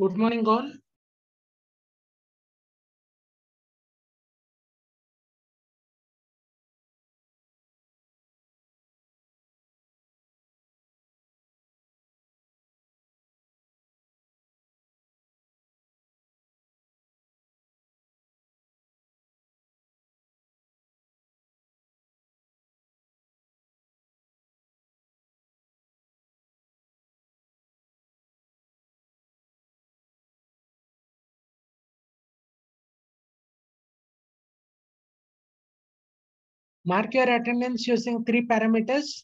Good morning, all. Mark your attendance using 3 parameters.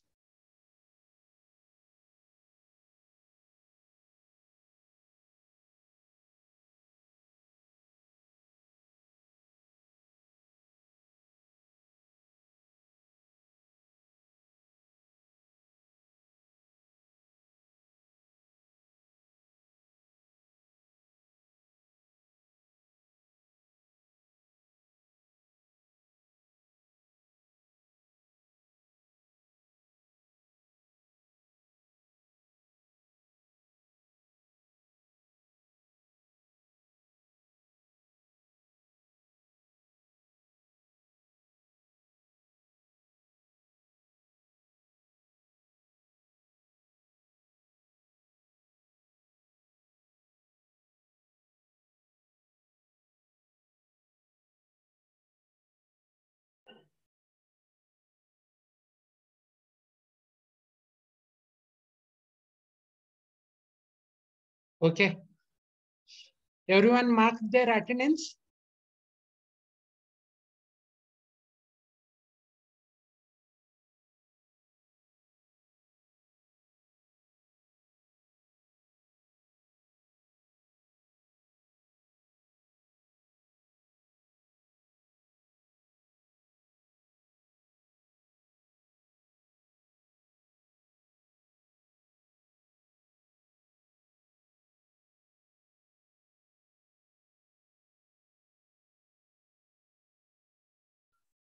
Okay. Everyone mark their attendance.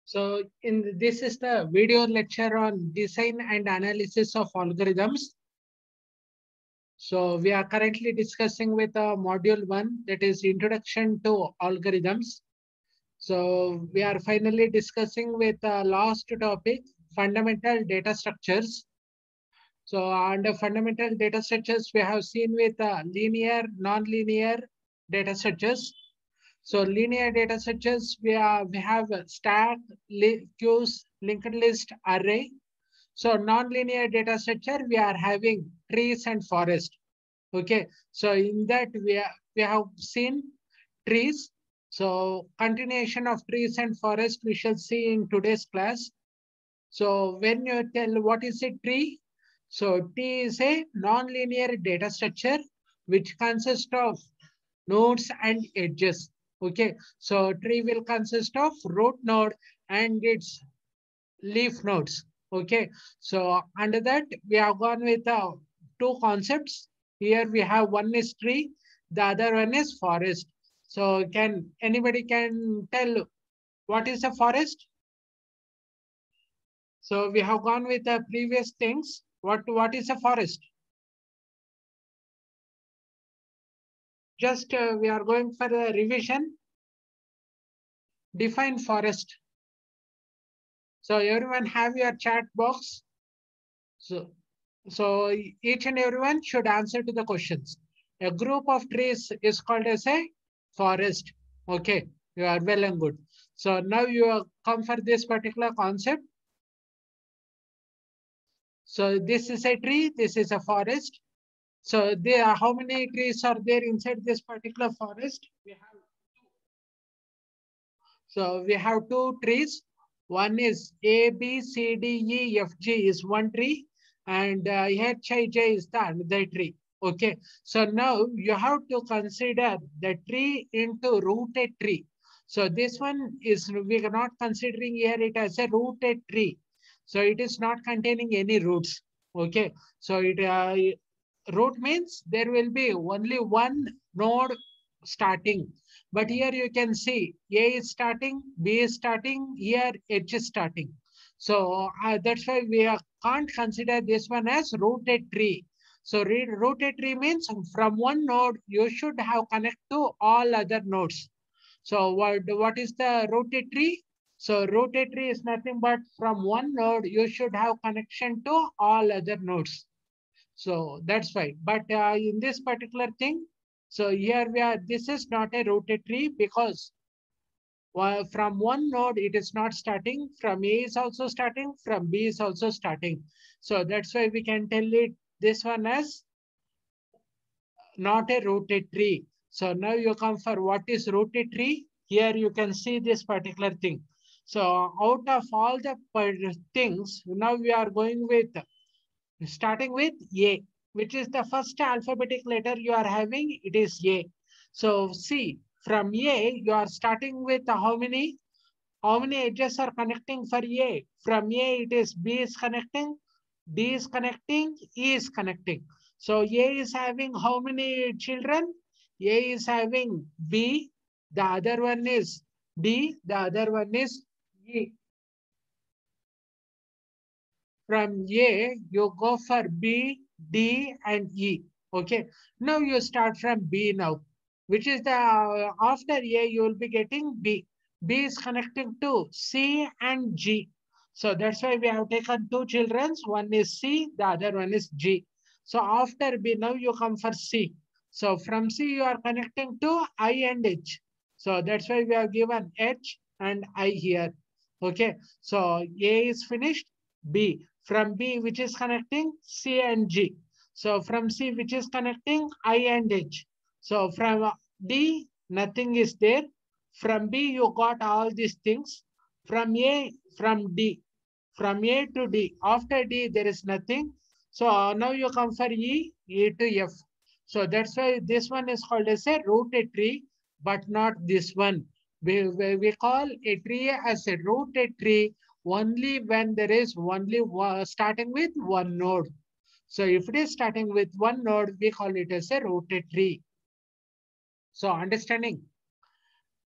So this is the video lecture on design and analysis of algorithms. So we are currently discussing with module 1, that is introduction to algorithms. So we are finally discussing with last topic, fundamental data structures. So under fundamental data structures, we have seen with linear, non-linear data structures. So linear data structures, we have stack, queues, linked list, array. So non-linear data structure, we are having trees and forest. Okay, so in that we have seen trees. So continuation of trees and forest we shall see in today's class. So when you tell what is a tree, so T is a non-linear data structure which consists of nodes and edges. Okay, so tree will consist of root node and its leaf nodes. Okay, so under that we have gone with two concepts. Here we have one is tree, the other one is forest. So can anybody can tell what is a forest? So we have gone with the previous things. What is a forest? Just we are going for a revision. Define forest. So everyone have your chat box. So each and everyone should answer to the questions. A group of trees is called as a forest. Okay, you are well and good. So now you have come for this particular concept. So this is a tree, this is a forest. So there are how many trees are there inside this particular forest? So we have two trees. One is A, B, C, D, E, F, G is one tree, and H, I, J is the another tree. Okay. So now you have to consider the tree into rooted tree. So this one is we are not considering here it as a rooted tree. So it is not containing any roots. Okay. So it root means there will be only one node starting. But here you can see A is starting, B is starting, here H is starting. So that's why we can't consider this one as rooted tree. So rotatory means from one node, you should have connect to all other nodes. So what is the rotatory? So rotatory is nothing but from one node, you should have connection to all other nodes. So that's why. But in this particular thing, so here we are, this is not a rotatory because from one node, it is not starting. From A is also starting. From B is also starting. So that's why we can tell it this one as not a rotatory. So now you come for what is rotatory. Here you can see this particular thing. So out of all the things, now we are going with starting with A, which is the first alphabetic letter you are having, it is A. So see, from A, you are starting with how many? How many edges are connecting for A? From A, it is B is connecting, D is connecting, E is connecting. So A is having how many children? A is having B, the other one is D, the other one is E. From A, you go for B, D, and E. Okay. Now you start from B now, which is the after A, you will be getting B. B is connecting to C and G. So that's why we have taken two children. One is C, the other one is G. So after B, now you come for C. So from C, you are connecting to I and H. So that's why we have given H and I here. Okay. So A is finished. B. From B, which is connecting C and G. So from C, which is connecting I and H. So from D, nothing is there. From B, you got all these things. From A, from D. From A to D. After D, there is nothing. So now you come for E, E to F. So that's why this one is called as a rotatory, but not this one. We call a tree as a rotatory only when there is only starting with one node. So if it is starting with one node, we call it as a rotatory. So understanding.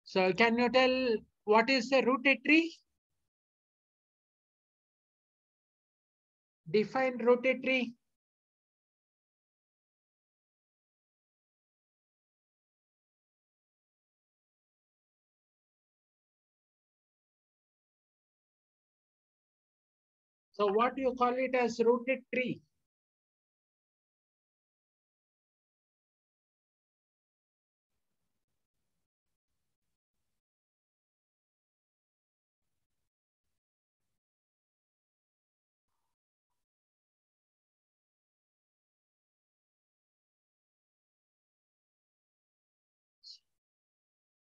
So can you tell what is a rotatory? Define rotatory. So what do you call it as rotatory?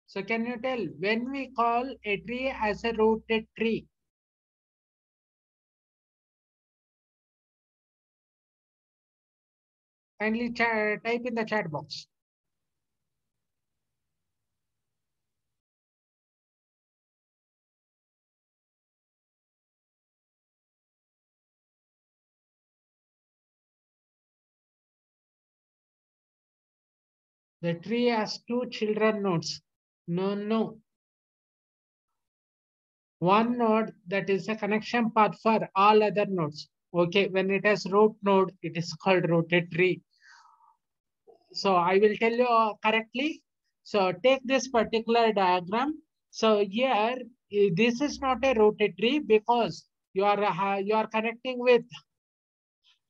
So can you tell when we call a tree as a rotatory? Kindly type in the chat box. The tree has two children nodes. No. One node that is a connection path for all other nodes. Okay, when it has root node, it is called rotatory. So I will tell you correctly. So take this particular diagram. So here, this is not a rotatory because you are connecting with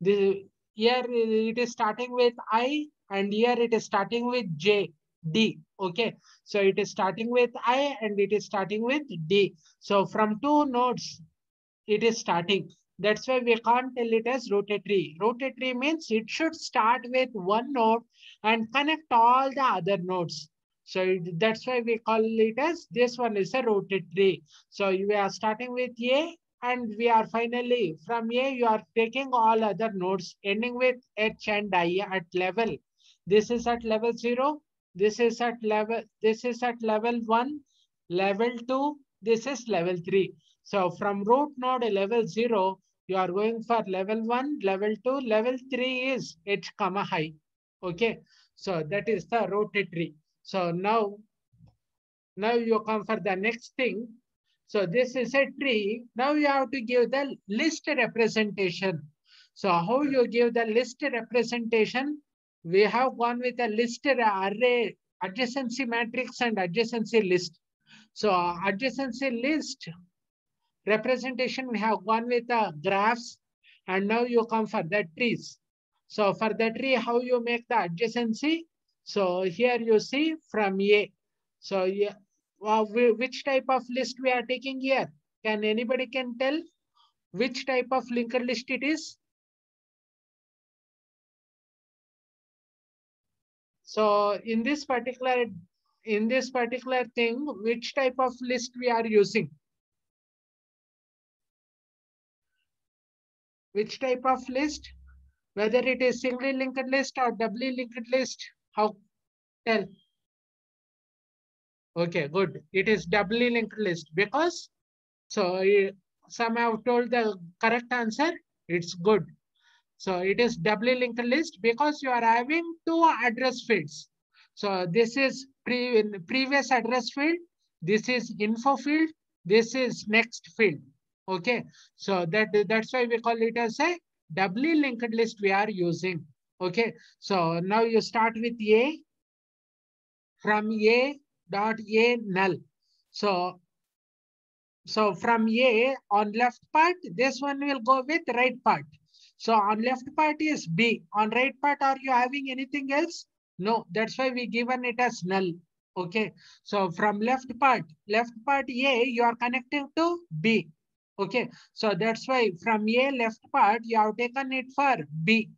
the here it is starting with I and here it is starting with J, D. Okay. So it is starting with I and it is starting with D. So from two nodes, it is starting. That's why we can't tell it as rotatory. Rotatory means it should start with one node and connect all the other nodes. So that's why we call it as this one is a rotatory. So we are starting with A and we are finally from A, you are taking all other nodes ending with H and I at level. This is at level 0. This is at level 1, level 2, this is level 3. So from root node level 0, you are going for level 1, level 2, level 3 is H comma high. Okay. So that is the rotatory. So now you come for the next thing. So this is a tree. Now you have to give the list representation. So how you give the list representation? We have gone with a list array, adjacency matrix and adjacency list. So adjacency list representation, we have gone with graphs, and now you come for the trees. So for the tree, how you make the adjacency? So here you see from A. So yeah, which type of list we are taking here? Can anybody can tell which type of linked list it is? So in this particular thing, which type of list we are using? Which type of list? Whether it is singly linked list or doubly linked list, how tell? Okay, good. It is doubly linked list because so some have told the correct answer. It's good. So it is doubly linked list because you are having two address fields. So this is previous address field. This is info field. This is next field. Okay. So that's why we call it as a doubly linked list we are using. Okay. So now you start with A. From A dot A null. So from A on left part, this one will go with right part. So on left part is B. On right part, are you having anything else? No, that's why we given it as null. Okay. So from left part A, you are connecting to B. Okay. So that's why from A left part, you have taken it for B.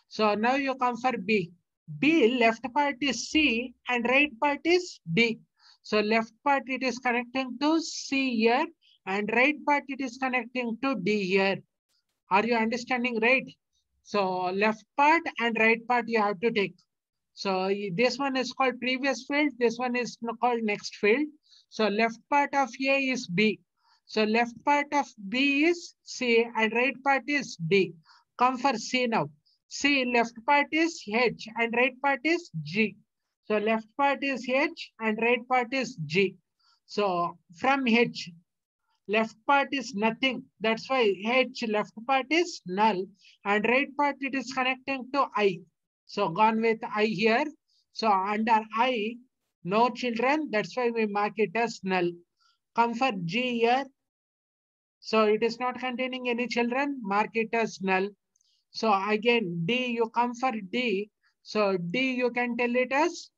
So now you come for B. B left part is C and right part is D. So left part it is connecting to C here and right part it is connecting to D here. Are you understanding right? So left part and right part you have to take. So this one is called previous field. This one is called next field. So left part of A is B. So left part of B is C and right part is D. Come for C now. C left part is H and right part is G. So left part is H and right part is G. So from H, left part is nothing. That's why H left part is null and right part it is connecting to I. So gone with I here. So under I, no children. That's why we mark it as null. Come for G here. So it is not containing any children. Mark it as null. So again, D, you come for D. So D, you can tell it as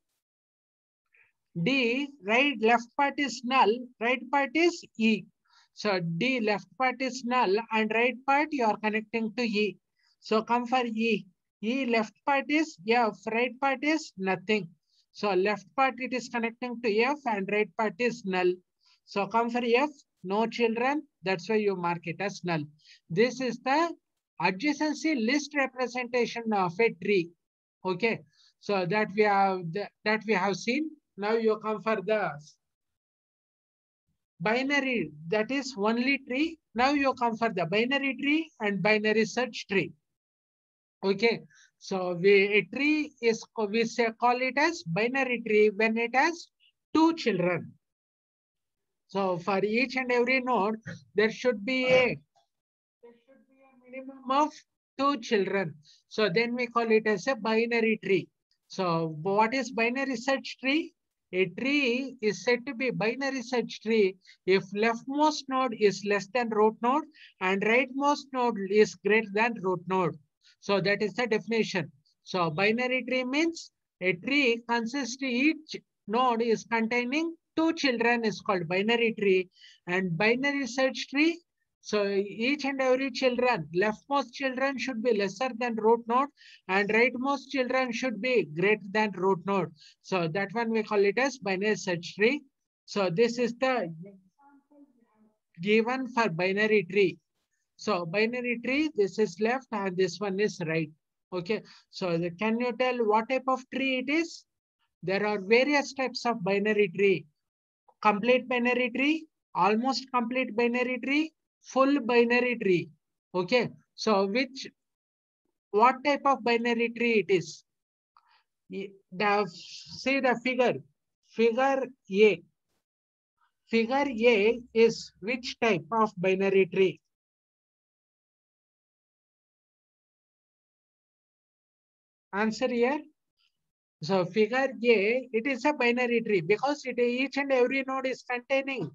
D, right, left part is null, right part is E. So D left part is null and right part you are connecting to E. So come for E. E left part is F, right part is nothing. So left part it is connecting to F and right part is null. So come for F, no children. That's why you mark it as null. This is the adjacency list representation of a tree. Okay. So that we have seen. Now you come for the binary, that is only tree. Now you come for the binary tree and binary search tree. Okay. So a tree is, we say call it as binary tree when it has two children. So for each and every node, there should be a minimum of two children. So then we call it as a binary tree. So what is binary search tree? A tree is said to be binary search tree if leftmost node is less than root node and rightmost node is greater than root node. So that is the definition. So binary tree means a tree consists each node is containing two children is called binary tree, and binary search tree, so each and every children, leftmost children should be lesser than root node and rightmost children should be greater than root node. So that one we call it as binary search tree. So this is the given for binary tree. So binary tree, this is left and this one is right. Okay. So can you tell what type of tree it is? There are various types of binary tree. Complete binary tree, almost complete binary tree, full binary tree. Okay. So what type of binary tree it is? See the figure. Figure A. Figure A is which type of binary tree? Answer here. So figure A, it is a binary tree because each and every node is containing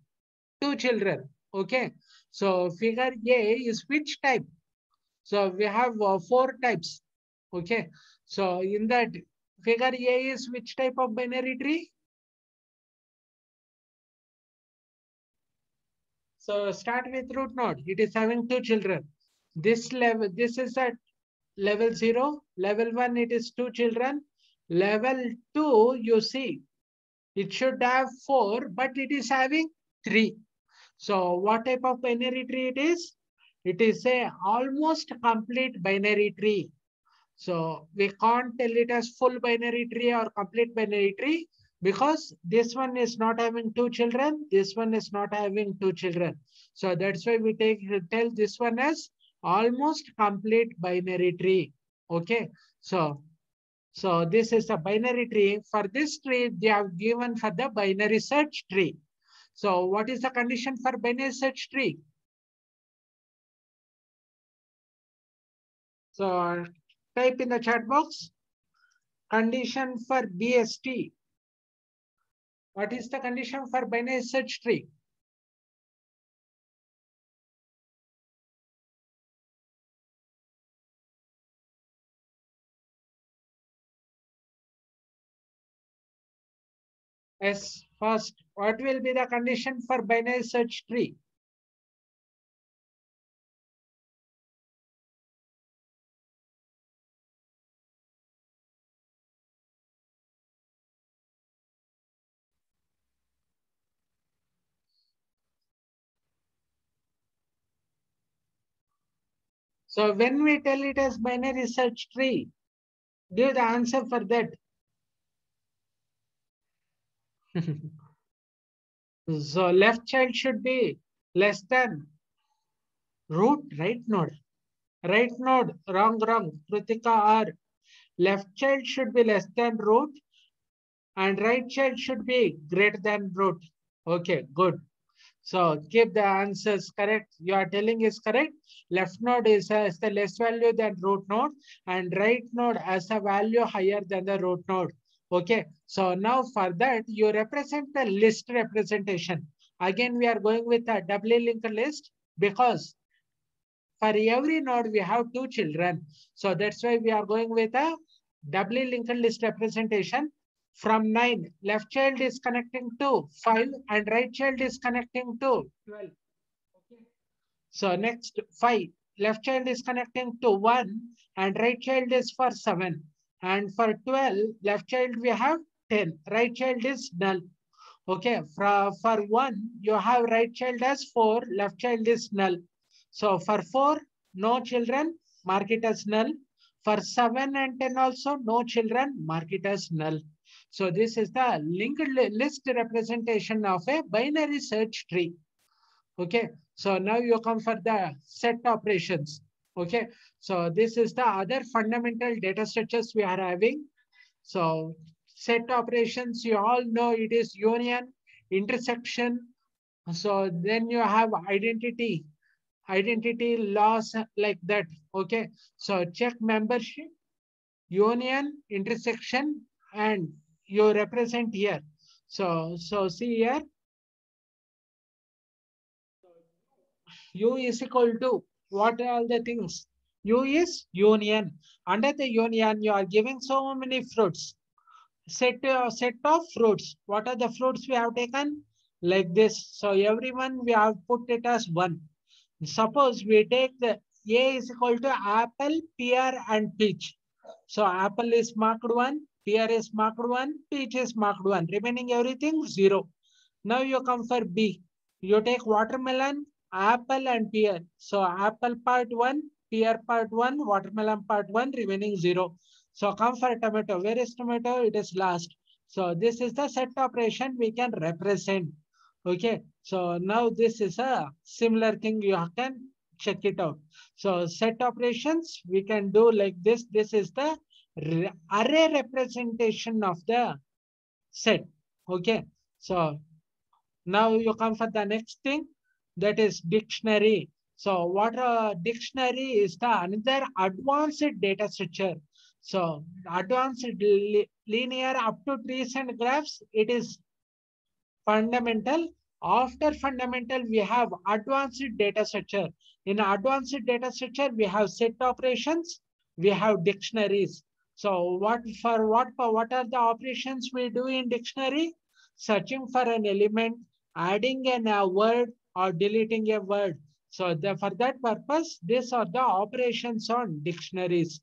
two children. Okay. So figure A is which type? So we have four types. Okay. So in that figure A is which type of binary tree? So start with root node. It is having two children. This level, this is at level 0. Level 1, it is two children. Level 2, you see, it should have 4, but it is having 3. So what type of binary tree it is? It is a almost complete binary tree. So we can't tell it as full binary tree or complete binary tree because this one is not having two children. This one is not having two children. So that's why we tell this one as almost complete binary tree. Okay. So this is a binary tree. For this tree, they have given for the binary search tree. So what is the condition for binary search tree? So type in the chat box, condition for BST. What is the condition for binary search tree? Yes, first, what will be the condition for binary search tree? So when we tell it as binary search tree, give the answer for that. So left child should be less than root, right node. Right node, wrong, wrong. Kritika R. Left child should be less than root and right child should be greater than root. Okay, good. So keep the answers correct. You are telling is correct. Left node is as the less value than root node and right node as a value higher than the root node. Okay. So now for that, you represent the list representation. Again, we are going with a doubly linked list because for every node, we have two children. So that's why we are going with a doubly linked list representation. From 9, left child is connecting to 5 and right child is connecting to 12. Okay. So next 5, left child is connecting to 1 and right child is for 7. And for 12, left child we have 10, right child is null. Okay, for 1, you have right child as 4, left child is null. So for 4, no children, mark it as null. For 7 and 10 also, no children, mark it as null. So this is the linked list representation of a binary search tree. Okay, so now you come for the set operations. Okay, so this is the other fundamental data structures we are having. So set operations, you all know it is union, intersection. So then you have identity loss like that. Okay. So check membership, union, intersection, and you represent here. So see here, U is equal to what are all the things? U is union. Under the union, you are giving so many fruits. Set of fruits. What are the fruits we have taken? Like this. So everyone we have put it as 1. Suppose we take the A is equal to apple, pear, and peach. So apple is marked 1, pear is marked 1, peach is marked 1. Remaining everything 0. Now you come for B. You take watermelon, apple, and pear. So apple part 1, pear part 1, watermelon part 1, remaining 0. So come for tomato. Where is tomato? It is last. So this is the set operation we can represent. Okay. So now this is a similar thing. You can check it out. So set operations we can do like this. This is the array representation of the set. Okay. So now you come for the next thing, that is dictionary. So what a dictionary is the another advanced data structure. So advanced linear up to trees and graphs, it is fundamental. After fundamental, we have advanced data structure. In advanced data structure, we have set operations, we have dictionaries. So what are the operations we do in dictionary? Searching for an element, adding a word or deleting a word. So for that purpose, these are the operations on dictionaries.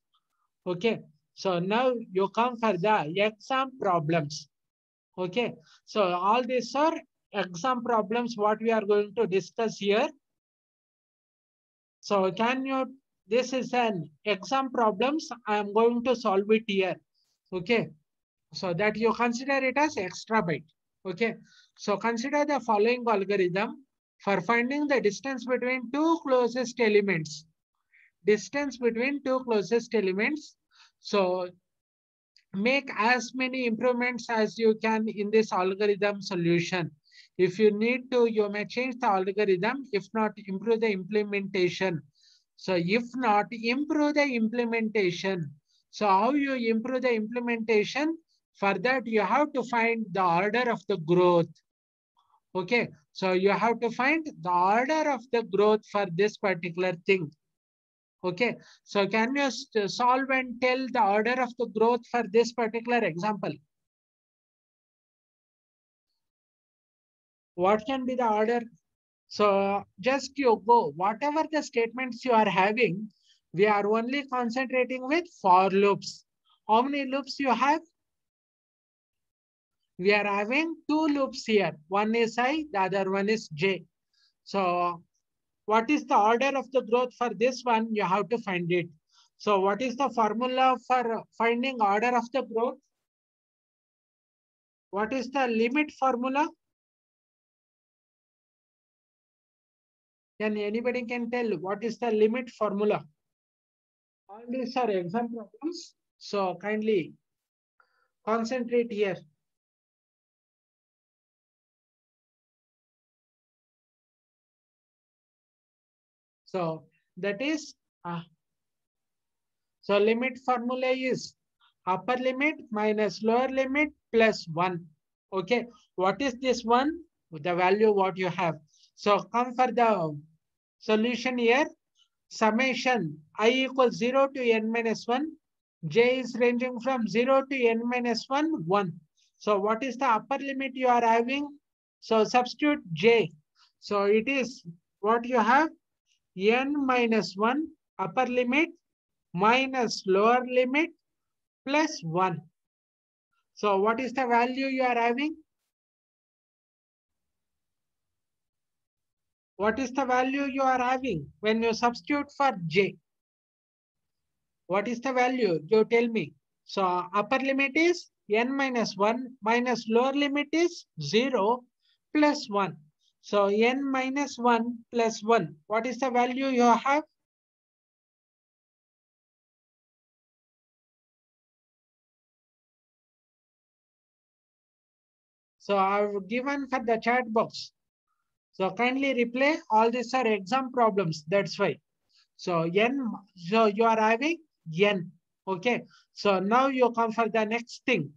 Okay. So now you come for the exam problems. Okay, so all these are exam problems what we are going to discuss here. So this is an exam problems. I am going to solve it here. Okay, so that you consider it as extra byte. Okay, so consider the following algorithm for finding the distance between two closest elements. Distance between two closest elements. So make as many improvements as you can in this algorithm solution. If you need to, you may change the algorithm. If not, improve the implementation. So if not, improve the implementation. So how you improve the implementation? For that, you have to find the order of the growth. Okay, so you have to find the order of the growth for this particular thing. Okay, so can you solve and tell the order of the growth for this particular example? What can be the order? So just you go, whatever the statements you are having, we are only concentrating with for loops. How many loops you have? We are having two loops here. One is I, the other one is j. So what is the order of the growth for this one? You have to find it. So what is the formula for finding order of the growth? What is the limit formula? Can anybody can tell what is the limit formula? All these are exam problems. So kindly concentrate here. So that is, so limit formula is upper limit minus lower limit plus 1. Okay, what is this one? The value what you have. So come for the solution here. Summation I equals 0 to n minus 1. J is ranging from 0 to n minus 1, 1. So what is the upper limit you are having? So substitute j. So it is what you have, n minus 1 upper limit minus lower limit plus 1. So what is the value you are having? What is the value you are having when you substitute for j? What is the value? You tell me. So upper limit is n minus 1 minus lower limit is 0 plus 1. So n minus 1 plus 1. What is the value you have? So I've given for the chat box. So kindly replay. All these are exam problems. That's why. So so you are having n. Okay. So now you come for the next thing.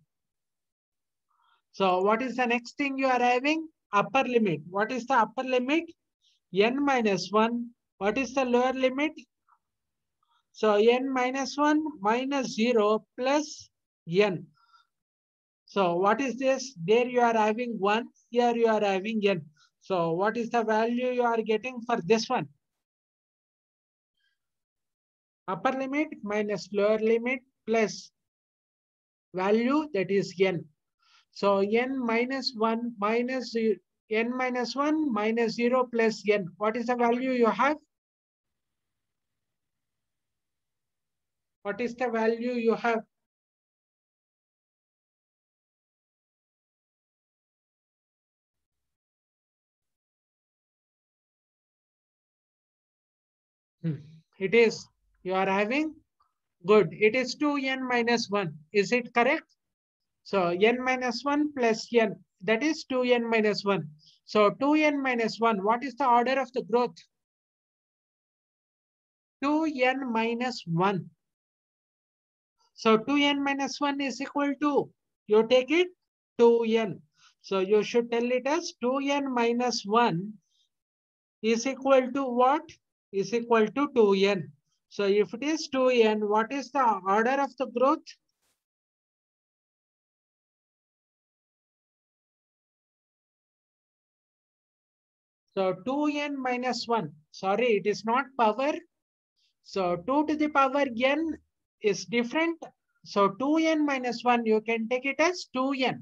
So what is the next thing you are having? Upper limit. What is the upper limit? N minus 1. What is the lower limit? So n minus 1 minus 0 plus n. So what is this? There you are having 1. Here you are having n. So what is the value you are getting for this one? Upper limit minus lower limit plus value, that is n. So n minus 1 minus n minus 1 minus 0 plus n. What is the value you have? What is the value you have? It is, you are having, good. It is 2n minus 1. Is it correct? So n minus 1 plus n, that is 2n minus 1. So 2n minus 1, what is the order of the growth? 2n minus 1. So 2n minus 1 is equal to, you take it 2n. So you should tell it as 2n minus 1 is equal to what? Is equal to 2n. So if it is 2n, what is the order of the growth? So 2n minus 1. Sorry, it is not power. So 2 to the power n is different. So 2n minus 1, you can take it as 2n.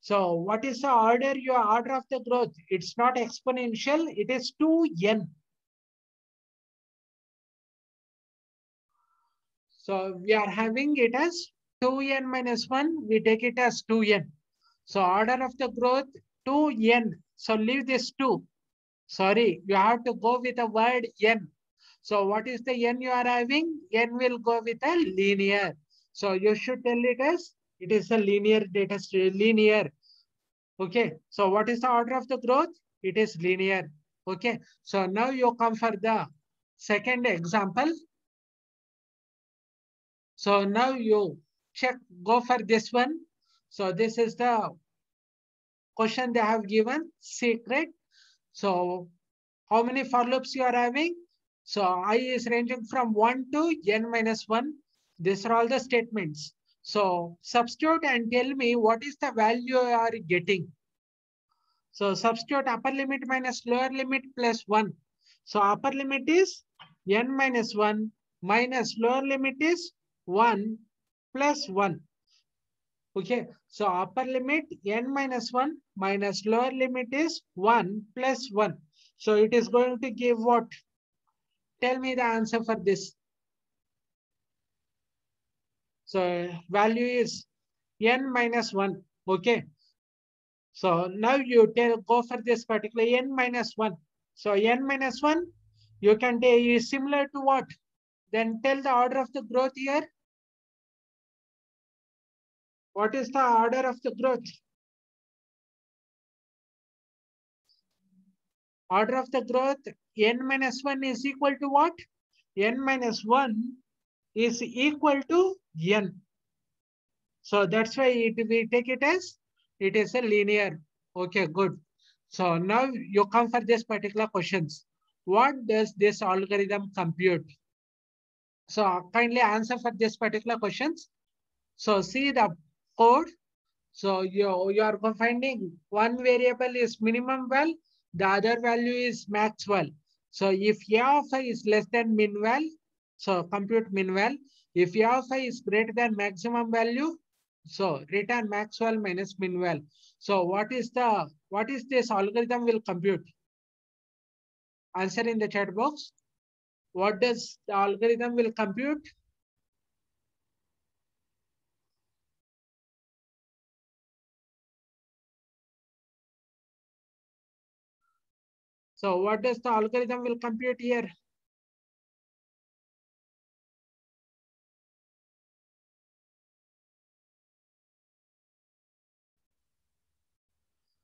So what is the order, your order of the growth? It's not exponential, it is 2n. So we are having it as 2n minus 1, we take it as 2n. So order of the growth 2n. So leave this 2. Sorry, you have to go with the word n. So what is the n you are having? N will go with a linear. So you should tell it as it is a linear data linear. Okay. So what is the order of the growth? It is linear. Okay. So now you come for the second example. So now you check, go for this one. So this is the question they have given, secret. So how many for loops you are having? So I is ranging from 1 to n minus 1. These are all the statements. So substitute and tell me what is the value you are getting. So substitute upper limit minus lower limit plus 1. So upper limit is n minus 1 minus lower limit is 1 plus 1. Okay, so upper limit n minus 1 minus lower limit is 1 plus 1. So it is going to give what? Tell me the answer for this. So value is n minus 1. Okay. So now you go for this particular n minus 1. So n minus 1, you can take is similar to what? Then tell the order of the growth here. What is the order of the growth? Order of the growth n minus 1 is equal to what? N minus 1 is equal to n. So that's why we take it as it is a linear. Okay, good. So now you come for this particular questions. What does this algorithm compute? So kindly answer for this particular questions. So see the code. So you are finding one variable is minimum val, the other value is max val. So if a of I is less than min val, so compute min val. If a of I is greater than maximum value, so return max val minus min val. So what is this algorithm will compute? Answer in the chat box. What does the algorithm will compute? So what does the algorithm will compute here?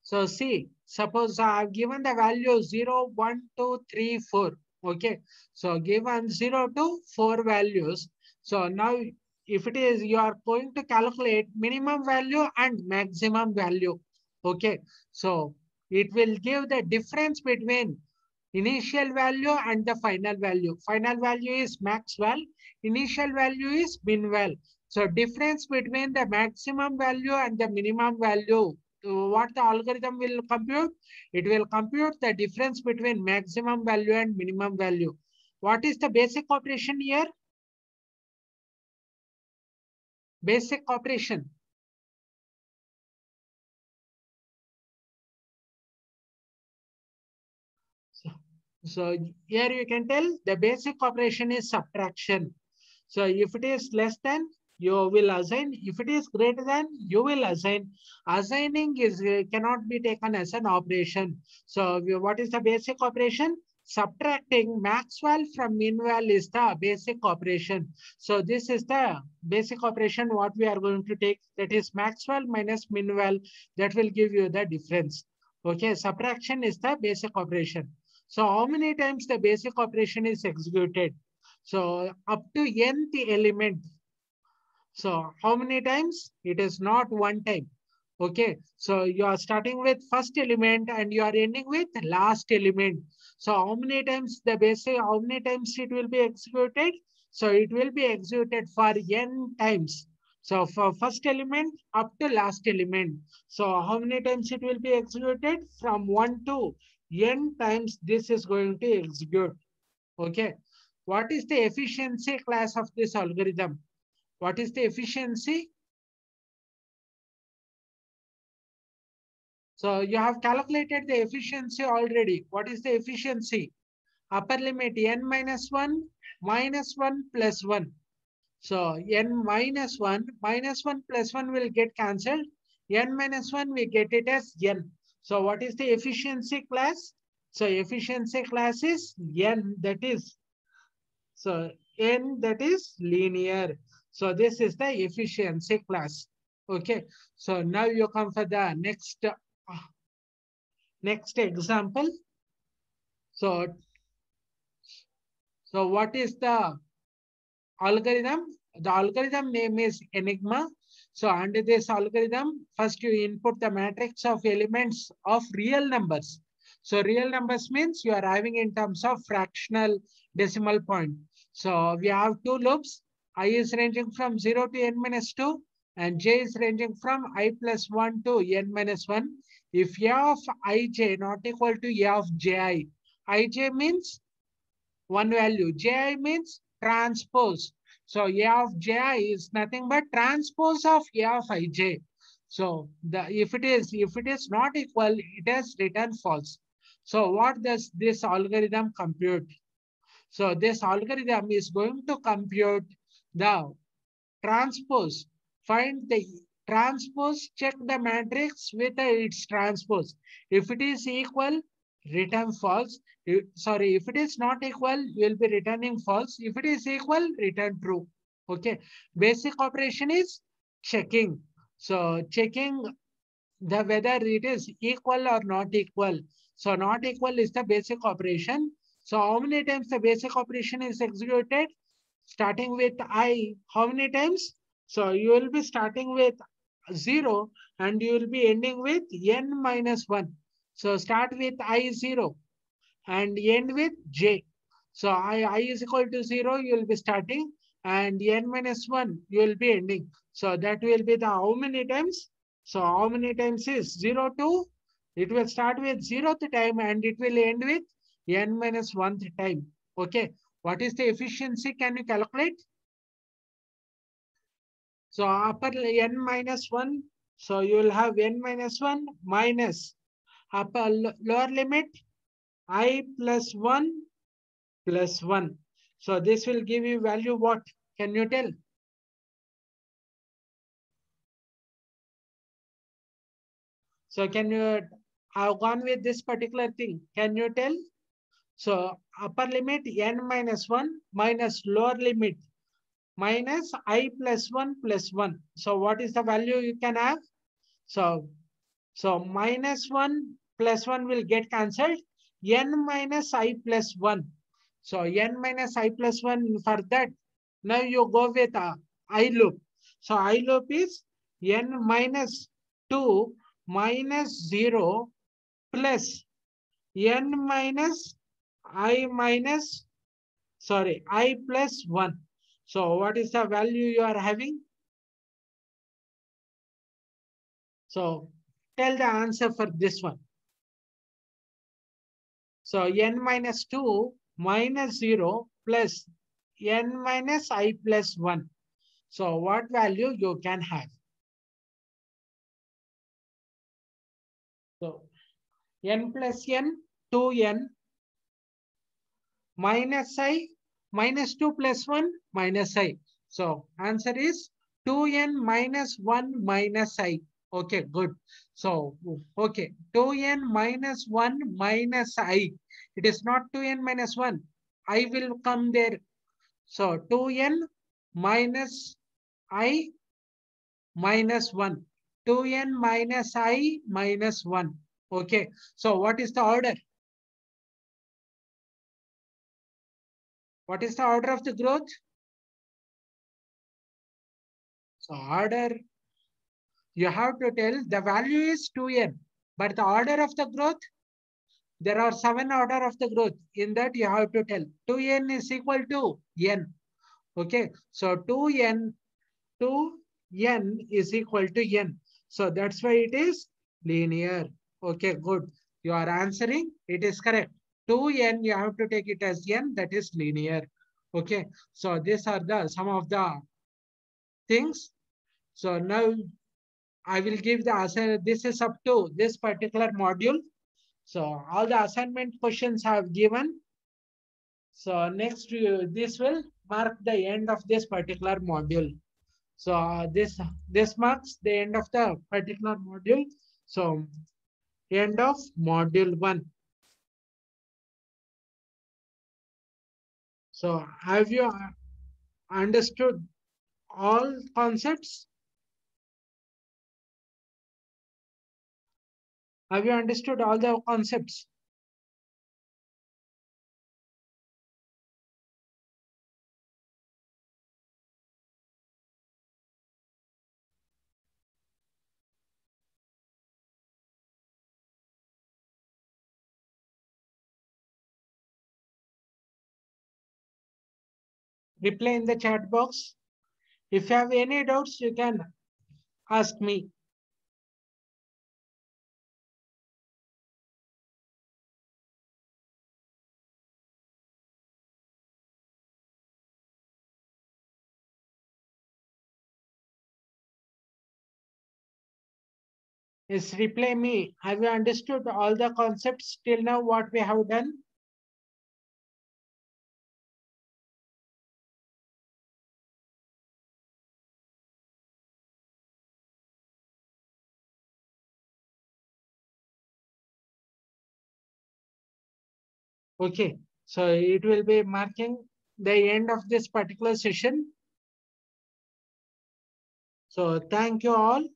So see, suppose I have given the value 0, 1, 2, 3, 4. Okay. So given 0 to 4 values. So now if it is, you are going to calculate minimum value and maximum value. Okay. So it will give the difference between initial value and the final value. Final value is max val. Initial value is min val. So difference between the maximum value and the minimum value, what the algorithm will compute? It will compute the difference between maximum value and minimum value. What is the basic operation here? Basic operation. So here you can tell the basic operation is subtraction. So if it is less than, you will assign. If it is greater than, you will assign. Assigning is cannot be taken as an operation. So what is the basic operation? Subtracting max val from min val is the basic operation. So this is the basic operation what we are going to take. That is max val minus min val. That will give you the difference. Okay, subtraction is the basic operation. So how many times the basic operation is executed? So up to nth element. So how many times? It is not one time. Okay. So you are starting with first element and you are ending with last element. So how many times the basic, how many times it will be executed? So it will be executed for n times. So for first element up to last element. So how many times it will be executed? From 1 to n times this is going to execute. Okay. What is the efficiency class of this algorithm? What is the efficiency? So you have calculated the efficiency already. What is the efficiency? Upper limit n minus 1 minus 1 plus 1. So n minus 1 plus 1 will get cancelled. N minus 1 we get it as n. So what is the efficiency class? So efficiency class is n, that is, so n, that is linear. So this is the efficiency class. Okay. So now you come for the next example. So, so what is the algorithm? The algorithm name is Enigma. So under this algorithm, first you input the matrix of elements of real numbers. So real numbers means you are having in terms of fractional decimal point. So we have two loops. I is ranging from 0 to n minus 2 and j is ranging from I plus 1 to n minus 1. If a of ij not equal to a of ji, ij means one value. Ji means transpose. So A of Ji is nothing but transpose of A of Ij. So if it is not equal, it has returned false. So what does this algorithm compute? So this algorithm is going to compute the transpose. Find the transpose, check the matrix with its transpose. If it is equal, return false. Sorry, if it is not equal, you will be returning false. If it is equal, return true. Okay. Basic operation is checking. So checking the whether it is equal or not equal. So not equal is the basic operation. So how many times the basic operation is executed? Starting with I, how many times? So you will be starting with 0 and you will be ending with n minus 1. So start with I0 and end with j. So I is equal to 0, you will be starting, and n minus 1, you will be ending. So that will be the how many times? So how many times is 0 to, it will start with 0th time and it will end with n minus 1th time. Okay. What is the efficiency? Can you calculate? So upper n minus 1, so you will have n minus 1 minus upper lower limit I plus 1 plus 1. So this will give you value what? Can you tell? So can you, I've gone with this particular thing. Can you tell? So upper limit n minus 1 minus lower limit minus I plus 1 plus 1. So what is the value you can have? So, so minus 1 plus 1 will get cancelled. N minus I plus 1. So n minus I plus 1 for that. Now you go with I loop. So I loop is n minus 2 minus 0 plus n minus I minus, sorry, I plus 1. So what is the value you are having? So tell the answer for this one. So n minus 2 minus 0 plus n minus I plus 1. So what value you can have? So n plus n, 2n minus I minus 2 plus 1 minus I. So answer is 2n minus 1 minus I. Okay, good. So, okay, 2n minus 1 minus I. It is not 2n minus 1. I will come there. So 2n minus I minus 1. 2n minus I minus 1. Okay. So what is the order? What is the order of the growth? So order, you have to tell the value is 2n, but the order of the growth, there are 7 order of the growth. In that you have to tell 2n is equal to n. Okay, so 2n is equal to n. So that's why it is linear. Okay, good. You are answering, it is correct. 2n, you have to take it as n, that is linear. Okay, so these are the some of the things. So now I will give the assignment. This is up to this particular module. So all the assignment questions have given. So next, this will mark the end of this particular module. So this marks the end of the particular module. So end of module 1. So have you understood all concepts? Have you understood all the concepts? Reply in the chat box. If you have any doubts, you can ask me. Yes, reply me. Have you understood all the concepts till now what we have done? Okay, so it will be marking the end of this particular session. So thank you all.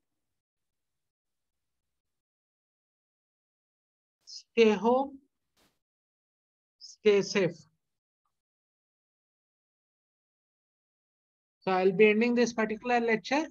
Stay home, stay safe. So I'll be ending this particular lecture.